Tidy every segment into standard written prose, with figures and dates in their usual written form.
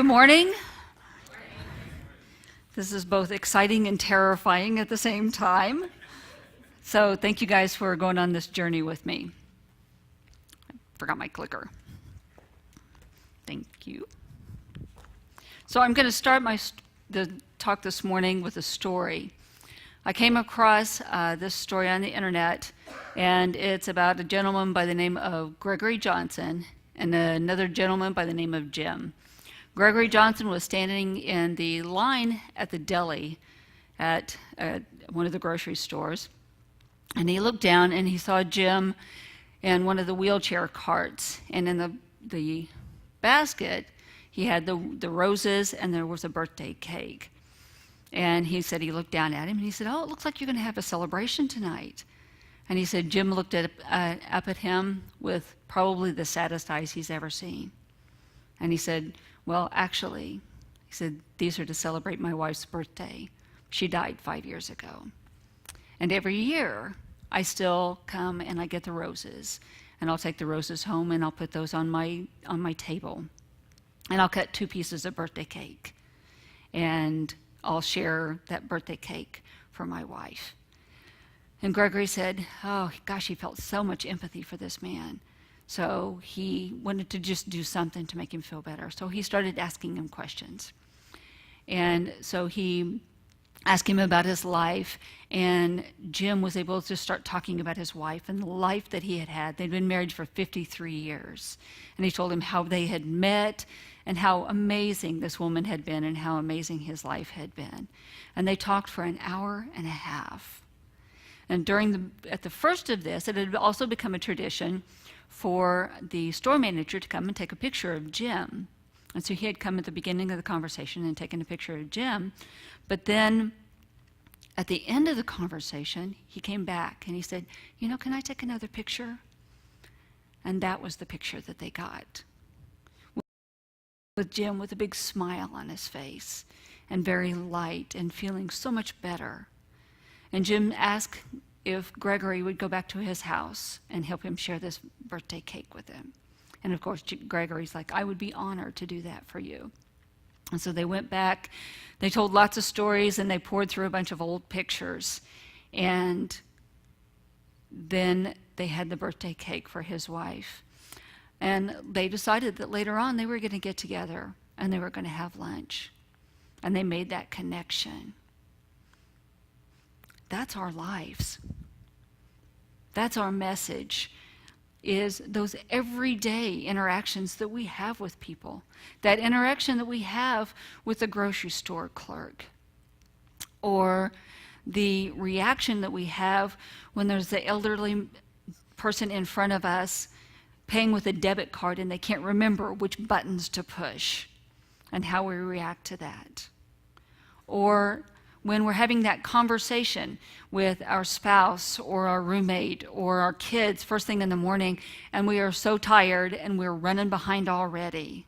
Good morning. This is both exciting and terrifying at the same time. So thank you guys for going on this journey with me. I forgot my clicker. Thank you. So I'm going to start the talk this morning with a story. I came across this story on the internet, and it's about a gentleman by the name of Gregory Johnson and another gentleman by the name of Jim. Gregory Johnson was standing in the line at the deli at one of the grocery stores, and he looked down and he saw Jim in one of the wheelchair carts, and in the basket he had the roses, and there was a birthday cake. And he said, he looked down at him and he said, "Oh, it looks like you're going to have a celebration tonight." And he said Jim looked up at him with probably the saddest eyes he's ever seen. And he said, "Well, actually," he said, "these are to celebrate my wife's birthday. She died 5 years ago. And every year, I still come and I get the roses. And I'll take the roses home and I'll put those on my table. And I'll cut 2 pieces of birthday cake. And I'll share that birthday cake for my wife." And Gregory said, oh, gosh, he felt so much empathy for this man. So he wanted to just do something to make him feel better. So he started asking him questions. And so he asked him about his life, and Jim was able to start talking about his wife and the life that he had had. They'd been married for 53 years. And he told him how they had met and how amazing this woman had been and how amazing his life had been. And they talked for an hour and a half. And at the first of this, it had also become a tradition for the store manager to come and take a picture of Jim. And so he had come at the beginning of the conversation and taken a picture of Jim. But then at the end of the conversation, he came back and he said, "Can I take another picture?" And that was the picture that they got, with Jim with a big smile on his face and very light and feeling so much better. And Jim asked if Gregory would go back to his house and help him share this birthday cake with him. And of course, Gregory's like, "I would be honored to do that for you." And so they went back, they told lots of stories, and they poured through a bunch of old pictures. And then they had the birthday cake for his wife. And they decided that later on they were going to get together and they were going to have lunch. And they made that connection. That's our lives. That's our message, is those everyday interactions that we have with people. That interaction that we have with the grocery store clerk, or the reaction that we have when there's the elderly person in front of us paying with a debit card and they can't remember which buttons to push, and how we react to that. Or when we're having that conversation with our spouse or our roommate or our kids first thing in the morning, and we are so tired and we're running behind already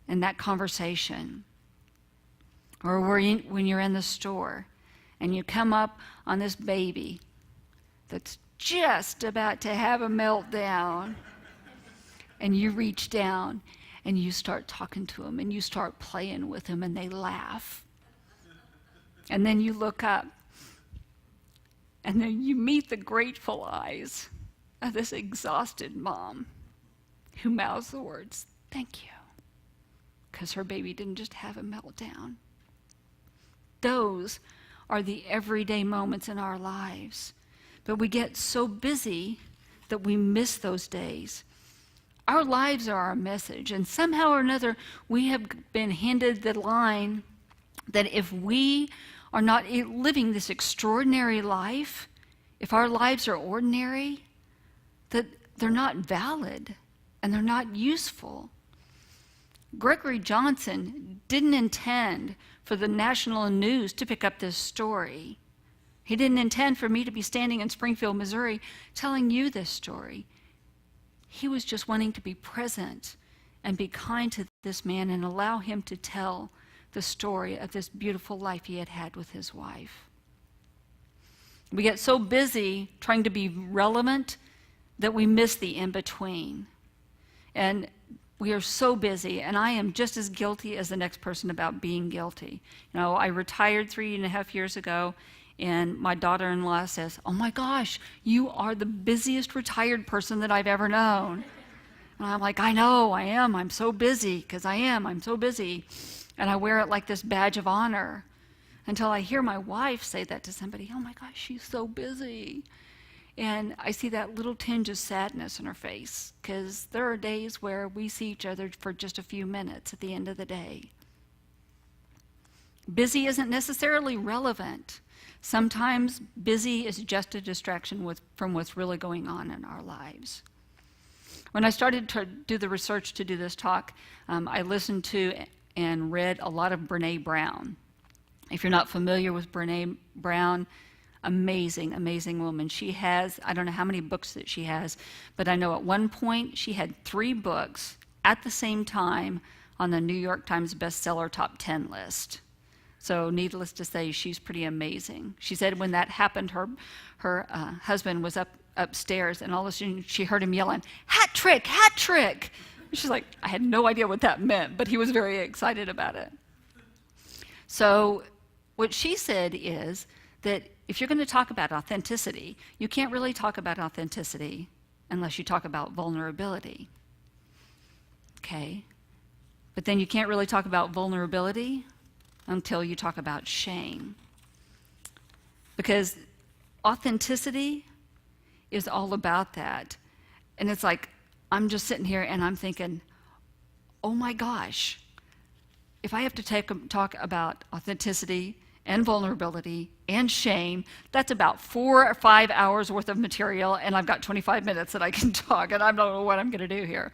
in that conversation. Or when you're in the store and you come up on this baby that's just about to have a meltdown, and you reach down and you start talking to them and you start playing with them and they laugh. And then you look up, and then you meet the grateful eyes of this exhausted mom who mouths the words, "Thank you," because her baby didn't just have a meltdown. Those are the everyday moments in our lives. But we get so busy that we miss those days. Our lives are our message, and somehow or another we have been handed the line that if we are not living this extraordinary life, if our lives are ordinary, that they're not valid and they're not useful. Gregory Johnson didn't intend for the national news to pick up this story. He didn't intend for me to be standing in Springfield, Missouri, telling you this story. He was just wanting to be present and be kind to this man and allow him to tell the story of this beautiful life he had had with his wife. We get so busy trying to be relevant that we miss the in-between. And We are so busy, and I am just as guilty as the next person about being guilty. You know, I retired 3.5 years ago, and my daughter-in-law says, "Oh my gosh, you are the busiest retired person that I've ever known." And I'm like, "I know, I am. I'm so busy, because I'm so busy." And I wear it like this badge of honor until I hear my wife say that to somebody, "Oh my gosh, she's so busy." And I see that little tinge of sadness in her face, because there are days where we see each other for just a few minutes at the end of the day. Busy isn't necessarily relevant. Sometimes busy is just a distraction from what's really going on in our lives. When I started to do the research to do this talk, I listened to and read a lot of Brené Brown. If you're not familiar with Brené Brown, amazing, amazing woman. She has, I don't know how many books that she has, but I know at one point she had 3 books at the same time on the New York Times bestseller top 10 list. So needless to say, she's pretty amazing. She said when that happened, her husband was upstairs, and all of a sudden she heard him yelling, "Hat trick, hat trick!" She's like, I had no idea what that meant, but he was very excited about it. So what she said is that if you're going to talk about authenticity, you can't really talk about authenticity unless you talk about vulnerability. Okay? But then you can't really talk about vulnerability until you talk about shame. Because authenticity is all about that. And it's like, I'm just sitting here and I'm thinking, oh my gosh, if I have to talk about authenticity and vulnerability and shame, that's about 4 or 5 hours worth of material, and I've got 25 minutes that I can talk, and I don't know what I'm going to do here.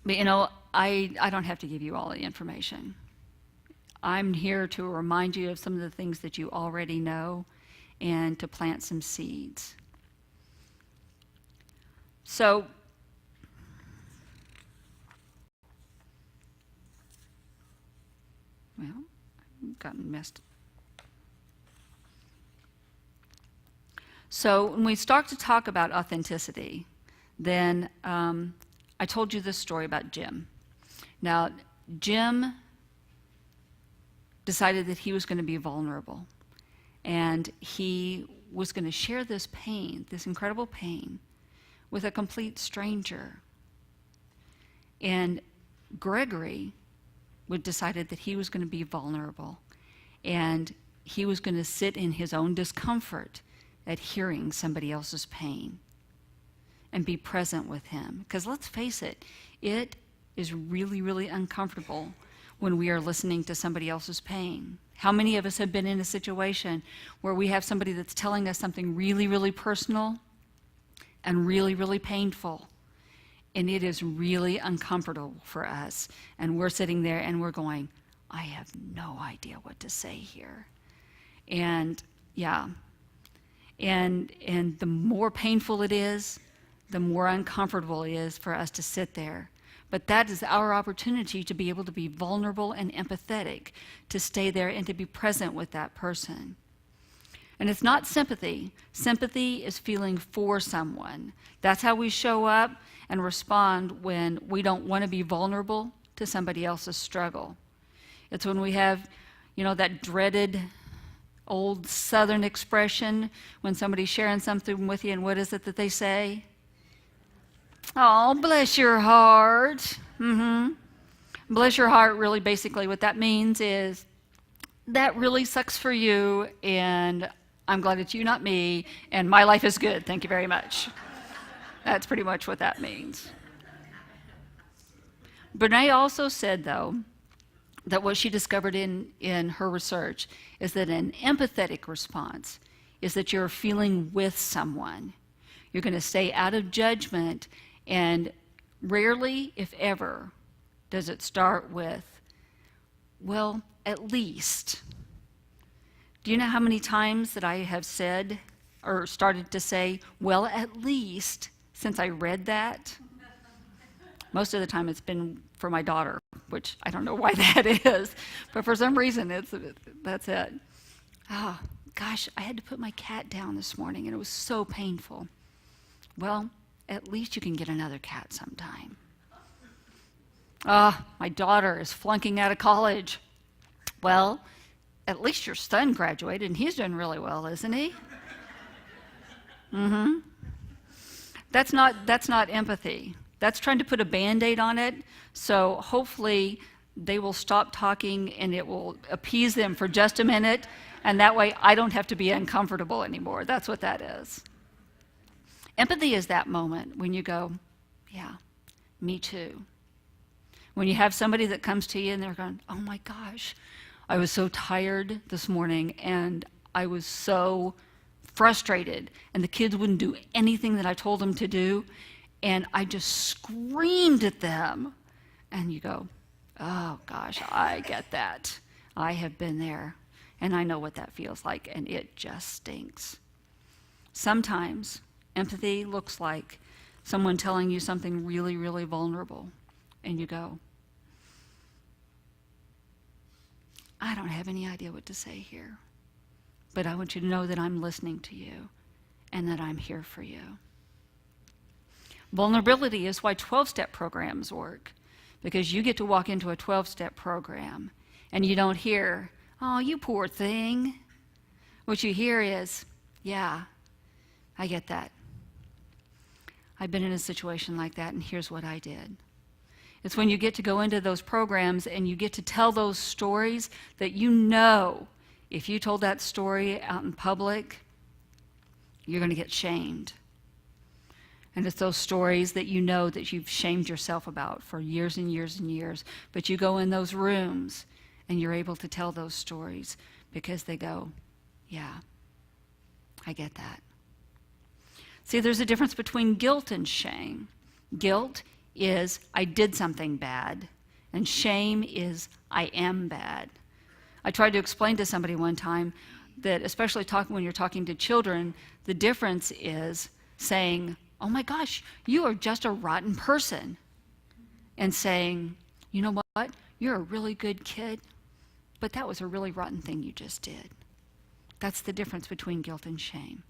But you know, I don't have to give you all the information. I'm here to remind you of some of the things that you already know and to plant some seeds. So, well, I've gotten messed. So when we start to talk about authenticity, then I told you this story about Jim. Now, Jim decided that he was going to be vulnerable, and he was going to share this pain, this incredible pain, with a complete stranger. And Gregory decided that he was going to be vulnerable, and he was going to sit in his own discomfort at hearing somebody else's pain and be present with him. Because let's face it, it is really, really uncomfortable when we are listening to somebody else's pain. How many of us have been in a situation where we have somebody that's telling us something really, really personal and really, really painful, and it is really uncomfortable for us, and we're sitting there and we're going, I have no idea what to say here. And yeah, and the more painful it is, the more uncomfortable it is for us to sit there. But that is our opportunity to be able to be vulnerable and empathetic, to stay there and to be present with that person. And it's not sympathy. Sympathy is feeling for someone. That's how we show up and respond when we don't want to be vulnerable to somebody else's struggle. It's when we have, that dreaded old Southern expression when somebody's sharing something with you, and what is it that they say? Oh, bless your heart. Bless your heart, really basically what that means is, that really sucks for you, and I'm glad it's you, not me, and my life is good, thank you very much. That's pretty much what that means. Brené also said, though, that what she discovered in her research is that an empathetic response is that you're feeling with someone. You're going to stay out of judgment, and rarely, if ever, does it start with, well, at least. Do you know how many times that I have said or started to say, well, at least, since I read that? Most of the time it's been for my daughter, which I don't know why that is, but for some reason that's it. Oh, gosh, I had to put my cat down this morning, and it was so painful. Well, at least you can get another cat sometime. My daughter is flunking out of college. Well, at least your son graduated and he's doing really well, isn't he? Mm-hmm. That's not empathy. That's trying to put a Band-Aid on it, so hopefully they will stop talking and it will appease them for just a minute, and that way I don't have to be uncomfortable anymore. That's what that is. Empathy is that moment when you go, yeah, me too. When you have somebody that comes to you and they're going, oh my gosh, I was so tired this morning and I was so frustrated and the kids wouldn't do anything that I told them to do and I just screamed at them. And you go, oh gosh, I get that. I have been there and I know what that feels like and it just stinks. Sometimes empathy looks like someone telling you something really, really vulnerable and you go, I don't have any idea what to say here, but I want you to know that I'm listening to you and that I'm here for you. Vulnerability is why 12-step programs work, because you get to walk into a 12-step program and you don't hear, oh, you poor thing. What you hear is, yeah, I get that. I've been in a situation like that and here's what I did. It's when you get to go into those programs and you get to tell those stories that you know if you told that story out in public, you're going to get shamed. And it's those stories that you know that you've shamed yourself about for years and years and years. But you go in those rooms and you're able to tell those stories because they go, yeah, I get that. See, there's a difference between guilt and shame. Guilt is I did something bad, and shame is I am bad. I tried to explain to somebody one time that, especially when you're talking to children, the difference is saying, oh my gosh, you are just a rotten person, and saying, you know what, you're a really good kid, but that was a really rotten thing you just did. That's the difference between guilt and shame.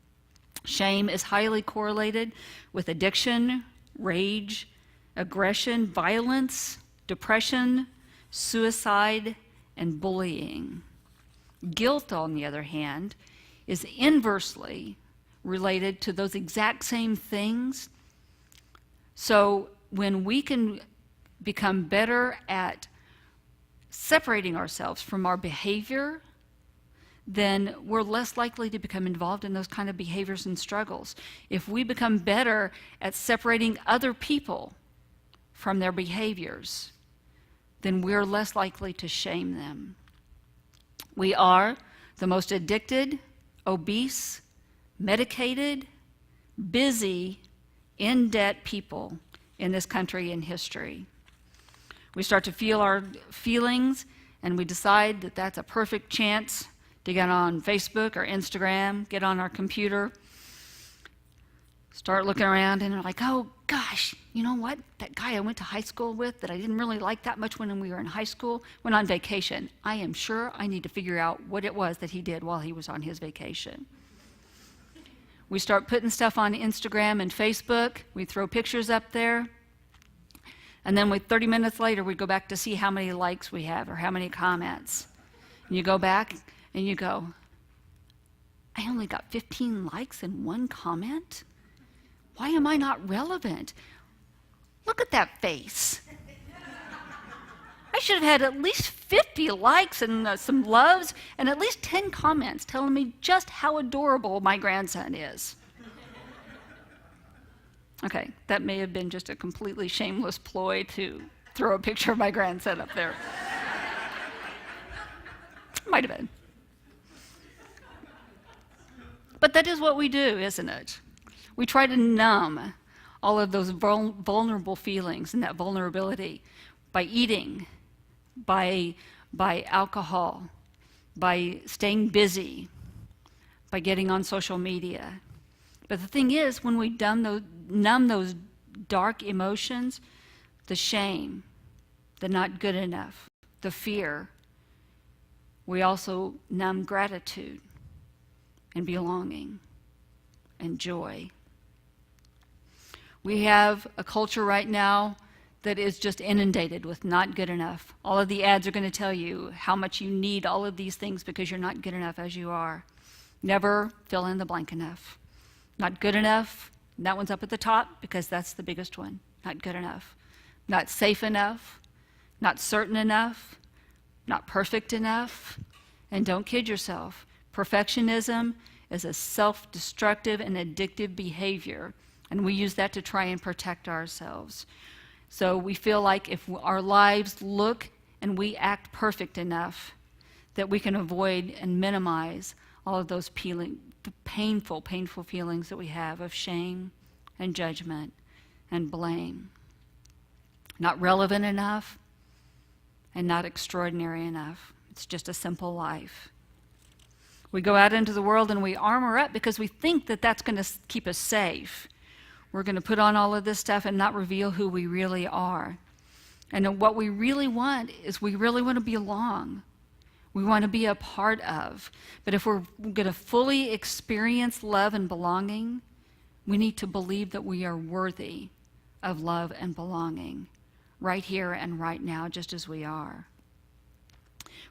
Shame is highly correlated with addiction, rage, aggression, violence, depression, suicide, and bullying. Guilt, on the other hand, is inversely related to those exact same things. So when we can become better at separating ourselves from our behavior, then we're less likely to become involved in those kind of behaviors and struggles. If we become better at separating other people from their behaviors, then we're less likely to shame them. We are the most addicted, obese, medicated, busy, in-debt people in this country in history. We start to feel our feelings and we decide that that's a perfect chance to get on Facebook or Instagram, get on our computer, start looking around and they're like, oh gosh, you know what? That guy I went to high school with that I didn't really like that much when we were in high school went on vacation. I am sure I need to figure out what it was that he did while he was on his vacation. We start putting stuff on Instagram and Facebook. We throw pictures up there. And then 30 minutes later, we go back to see how many likes we have or how many comments. And you go back and you go, I only got 15 likes and 1 comment? Why am I not relevant? Look at that face. I should have had at least 50 likes and some loves and at least 10 comments telling me just how adorable my grandson is. Okay, that may have been just a completely shameless ploy to throw a picture of my grandson up there. Might have been. But that is what we do, isn't it? We try to numb all of those vulnerable feelings and that vulnerability by eating, by alcohol, by staying busy, by getting on social media. But the thing is, when we numb those dark emotions, the shame, the not good enough, the fear, we also numb gratitude and belonging and joy. We have a culture right now that is just inundated with not good enough. All of the ads are going to tell you how much you need all of these things because you're not good enough as you are. Never fill in the blank enough. Not good enough, that one's up at the top because that's the biggest one. Not good enough. Not safe enough. Not certain enough. Not perfect enough. And don't kid yourself. Perfectionism is a self-destructive and addictive behavior, and we use that to try and protect ourselves. So we feel like if our lives look and we act perfect enough, that we can avoid and minimize all of those painful feelings that we have of shame and judgment and blame. Not relevant enough and not extraordinary enough. It's just a simple life. We go out into the world and we armor up because we think that that's going to keep us safe. We're going to put on all of this stuff and not reveal who we really are. And what we really want is we really want to belong. We want to be a part of. But if we're going to fully experience love and belonging, we need to believe that we are worthy of love and belonging right here and right now, just as we are.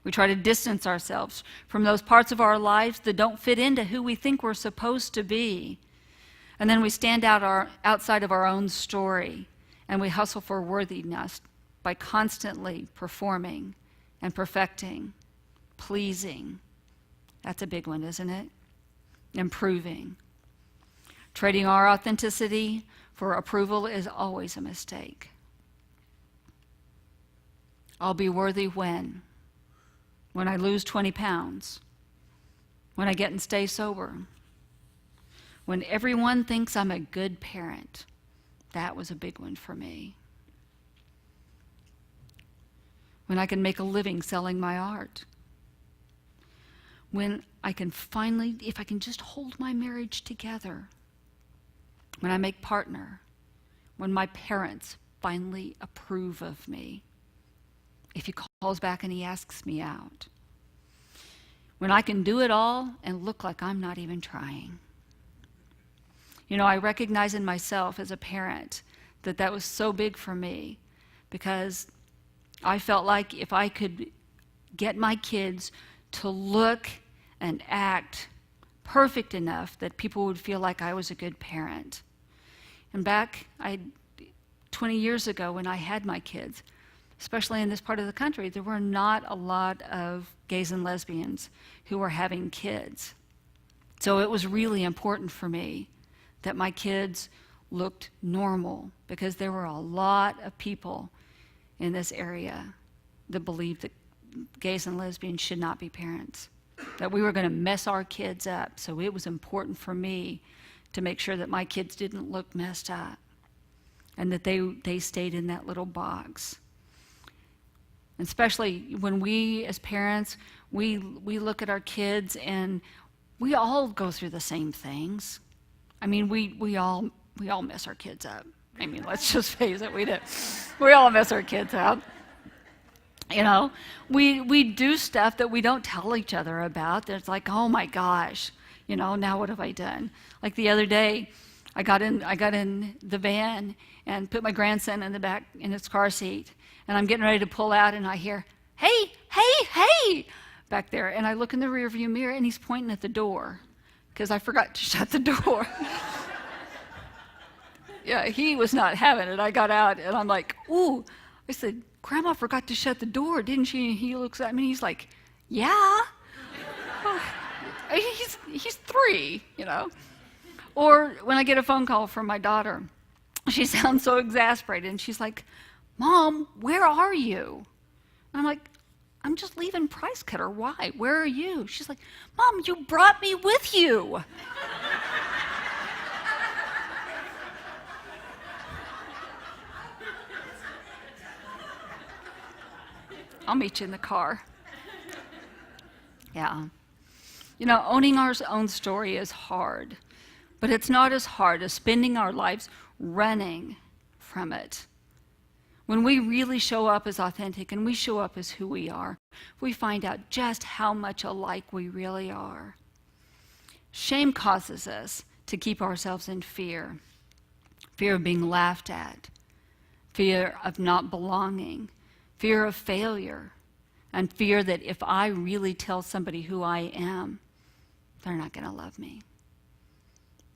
We try to distance ourselves from those parts of our lives that don't fit into who we think we're supposed to be. And then we stand outside of our own story, and we hustle for worthiness by constantly performing and perfecting, pleasing. That's a big one, isn't it? Improving. Trading our authenticity for approval is always a mistake. I'll be worthy when? When I lose 20 pounds. When I get and stay sober. When everyone thinks I'm a good parent. That was a big one for me. When I can make a living selling my art. When I can finally, if I can just hold my marriage together. When I make partner. When my parents finally approve of me. If he calls back and he asks me out. When I can do it all and look like I'm not even trying. You know, I recognize in myself as a parent that that was so big for me because I felt like if I could get my kids to look and act perfect enough that people would feel like I was a good parent. And back 20 years ago when I had my kids, especially in this part of the country, there were not a lot of gays and lesbians who were having kids. So it was really important for me that my kids looked normal because there were a lot of people in this area that believed that gays and lesbians should not be parents, that we were going to mess our kids up. So it was important for me to make sure that my kids didn't look messed up and that they stayed in that little box. And especially when we as parents, we look at our kids and we all go through the same things. I mean, we all mess our kids up. I mean, let's just face it, we do. We all mess our kids up. You know, we do stuff that we don't tell each other about. It's like, oh my gosh, you know, now what have I done? Like the other day, I got in the van and put my grandson in the back in his car seat, and I'm getting ready to pull out, and I hear, hey, back there, and I look in the rearview mirror, and he's pointing at the door because I forgot to shut the door. Yeah, he was not having it. I got out, and I'm like, ooh. I said, Grandma forgot to shut the door, didn't she? And he looks at me, and he's like, yeah. He's 3, you know. Or when I get a phone call from my daughter, she sounds so exasperated, and she's like, Mom, where are you? And I'm like, I'm just leaving Price Cutter. Why? Where are you? She's like, Mom, you brought me with you. I'll meet you in the car. Yeah. You know, owning our own story is hard, but it's not as hard as spending our lives running from it. When we really show up as authentic and we show up as who we are, we find out just how much alike we really are. Shame causes us to keep ourselves in fear of being laughed at, fear of not belonging, fear of failure, and fear that if I really tell somebody who I am, they're not going to love me.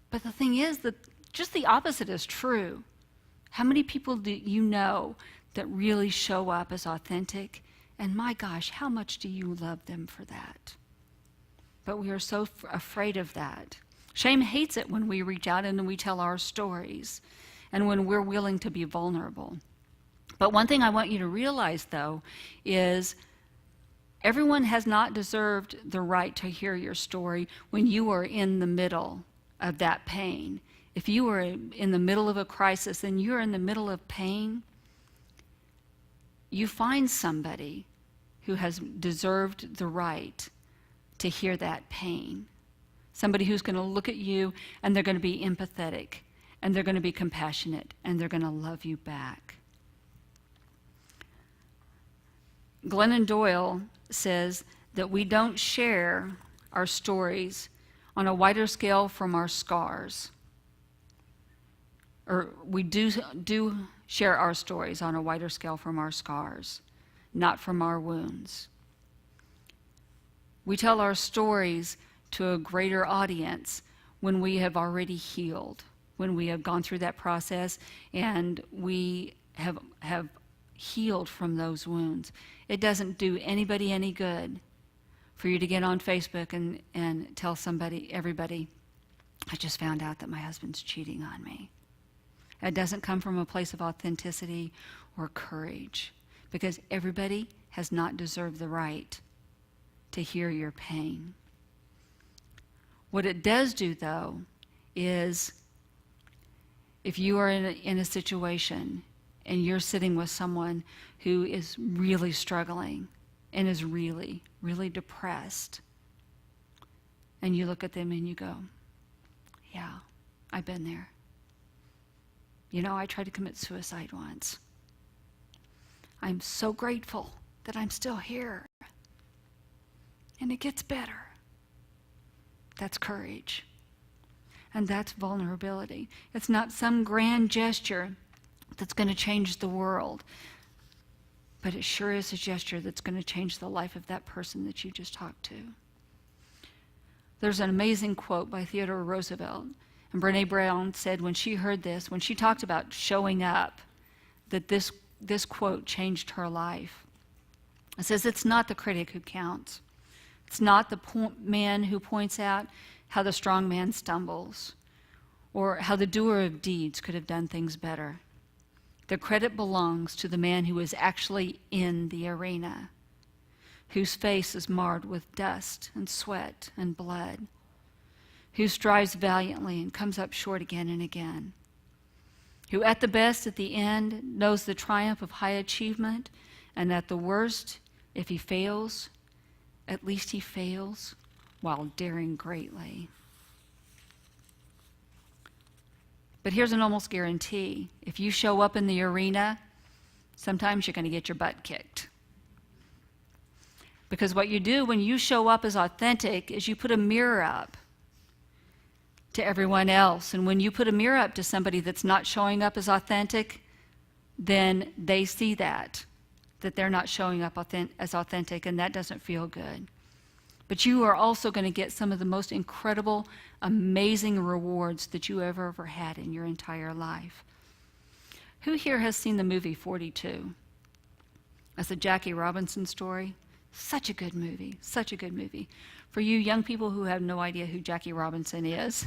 But the thing is that just the opposite is true. How many people do you know that really show up as authentic? And my gosh, how much do you love them for that? But we are so afraid of that. Shame hates it when we reach out and we tell our stories and when we're willing to be vulnerable. But one thing I want you to realize, though, is everyone has not deserved the right to hear your story when you are in the middle of that pain. If you are in the middle of a crisis and you're in the middle of pain, you find somebody who has deserved the right to hear that pain. Somebody who's going to look at you and they're going to be empathetic and they're going to be compassionate and they're going to love you back. Glennon Doyle says that we don't share our stories on a wider scale from our scars. Or we do share our stories on a wider scale from our scars, not from our wounds. We tell our stories to a greater audience when we have already healed, when we have gone through that process and we have healed from those wounds. It doesn't do anybody any good for you to get on Facebook and tell everybody, I just found out that my husband's cheating on me. It doesn't come from a place of authenticity or courage, because everybody has not deserved the right to hear your pain. What it does do, though, is if you are in a situation and you're sitting with someone who is really struggling and is really, really depressed, and you look at them and you go, yeah, I've been there. You know, I tried to commit suicide once. I'm so grateful that I'm still here. And it gets better. That's courage. And that's vulnerability. It's not some grand gesture that's going to change the world, but it sure is a gesture that's going to change the life of that person that you just talked to. There's an amazing quote by Theodore Roosevelt. And Brene Brown said when she heard this, when she talked about showing up, that this quote changed her life. It says, it's not the critic who counts. It's not the man who points out how the strong man stumbles or how the doer of deeds could have done things better. The credit belongs to the man who is actually in the arena, whose face is marred with dust and sweat and blood, who strives valiantly and comes up short again and again, who at the best, at the end, knows the triumph of high achievement, and at the worst, if he fails, at least he fails while daring greatly. But here's an almost guarantee. If you show up in the arena, sometimes you're going to get your butt kicked. Because what you do when you show up as authentic is you put a mirror up to everyone else. And when you put a mirror up to somebody that's not showing up as authentic, then they see that they're not showing up as authentic, and that doesn't feel good. But you are also going to get some of the most incredible, amazing rewards that you ever had in your entire life. Who here has seen the movie 42? That's a Jackie Robinson story. Such a good movie, such a good movie. For you young people who have no idea who Jackie Robinson is,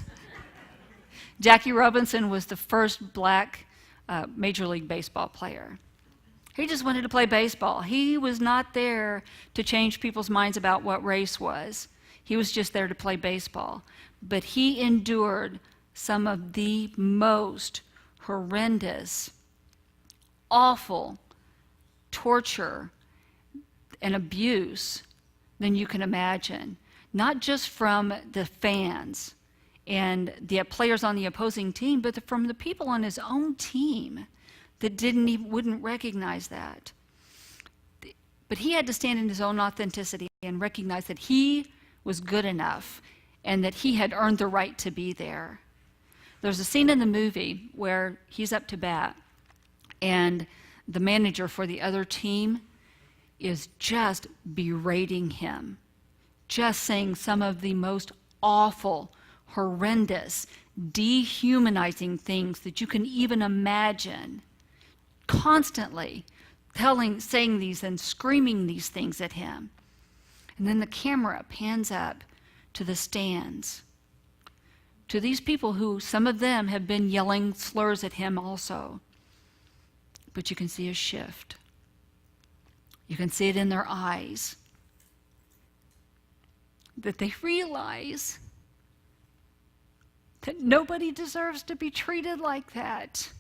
Jackie Robinson was the first black Major League Baseball player. He just wanted to play baseball. He was not there to change people's minds about what race was. He was just there to play baseball. But he endured some of the most horrendous, awful torture and abuse than you can imagine. Not just from the fans and the players on the opposing team, but from the people on his own team that wouldn't recognize that. But he had to stand in his own authenticity and recognize that he was good enough and that he had earned the right to be there. There's a scene in the movie where he's up to bat And the manager for the other team is just berating him, just saying some of the most awful, horrendous, dehumanizing things that you can even imagine, constantly saying these and screaming these things at him. And then the camera pans up to the stands, to these people who, some of them have been yelling slurs at him also. But you can see a shift. You can see it in their eyes, that they realize that nobody deserves to be treated like that.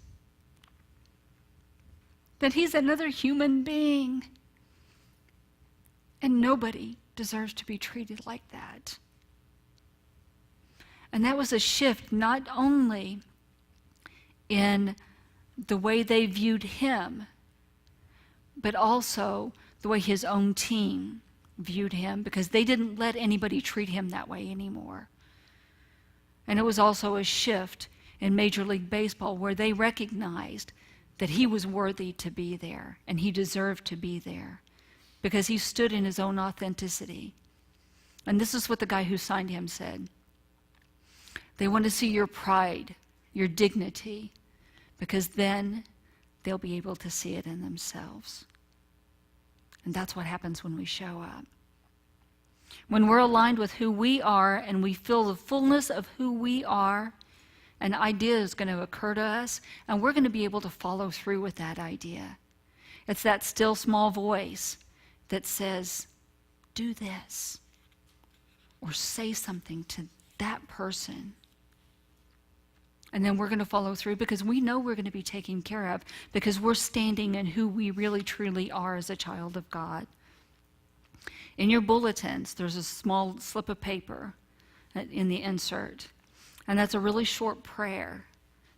That he's another human being, and nobody deserves to be treated like that. And that was a shift not only in the way they viewed him, but also the way his own team viewed him, because they didn't let anybody treat him that way anymore. And it was also a shift in Major League Baseball where they recognized that he was worthy to be there and he deserved to be there because he stood in his own authenticity. And this is what the guy who signed him said. They want to see your pride, your dignity, because then they'll be able to see it in themselves. And that's what happens when we show up. When we're aligned with who we are and we feel the fullness of who we are, an idea is going to occur to us, and we're going to be able to follow through with that idea. It's that still small voice that says, do this, or say something to that person. And then we're going to follow through because we know we're going to be taken care of because we're standing in who we really truly are as a child of God. In your bulletins, there's a small slip of paper in the insert. And that's a really short prayer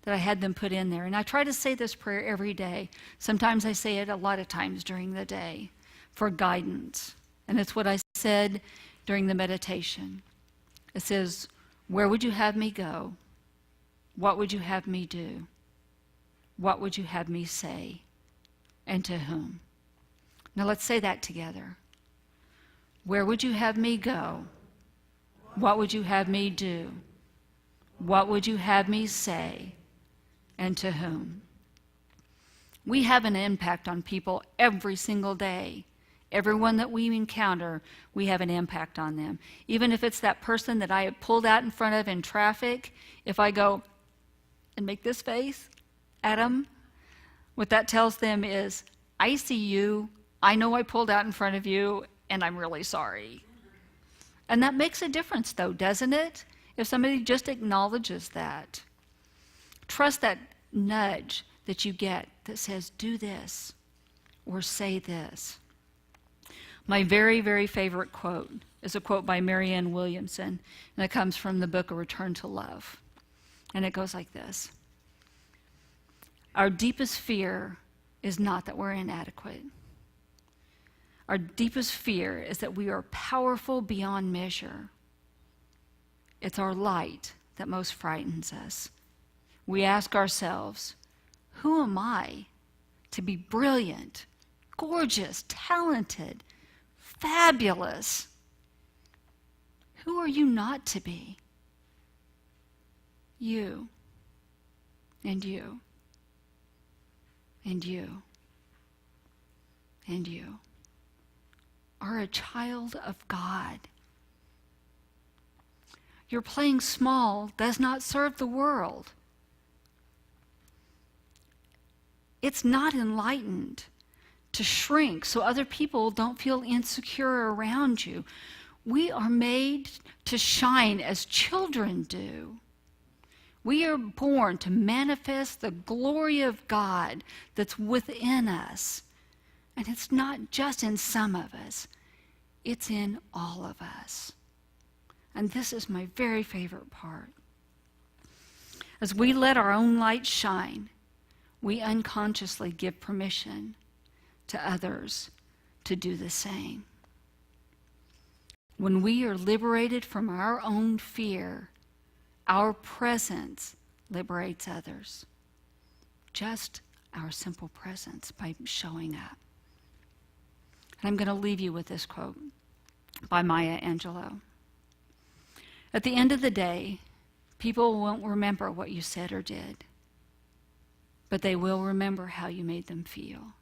that I had them put in there. And I try to say this prayer every day. Sometimes I say it a lot of times during the day for guidance. And it's what I said during the meditation. It says, where would you have me go? What would you have me do? What would you have me say? And to whom? Now let's say that together. Where would you have me go? What would you have me do? What would you have me say? And to whom? We have an impact on people every single day. Everyone that we encounter, we have an impact on them. Even if it's that person that I have pulled out in front of in traffic, if I go and make this face at them, what that tells them is, I see you, I know I pulled out in front of you, and I'm really sorry. And that makes a difference though, doesn't it? If somebody just acknowledges that. Trust that nudge that you get that says, do this, or say this. My very, very favorite quote is a quote by Marianne Williamson, and it comes from the book A Return to Love. And it goes like this. Our deepest fear is not that we're inadequate. Our deepest fear is that we are powerful beyond measure. It's our light that most frightens us. We ask ourselves, who am I to be brilliant, gorgeous, talented, fabulous? Who are you not to be? You, and you, and you, and you are a child of God. Your playing small does not serve the world. It's not enlightened to shrink so other people don't feel insecure around you. We are made to shine as children do. We are born to manifest the glory of God that's within us. And it's not just in some of us, it's in all of us. And this is my very favorite part. As we let our own light shine, we unconsciously give permission to others to do the same. When we are liberated from our own fear, our presence liberates others. Just our simple presence by showing up. And I'm going to leave you with this quote by Maya Angelou. At the end of the day, people won't remember what you said or did, but they will remember how you made them feel.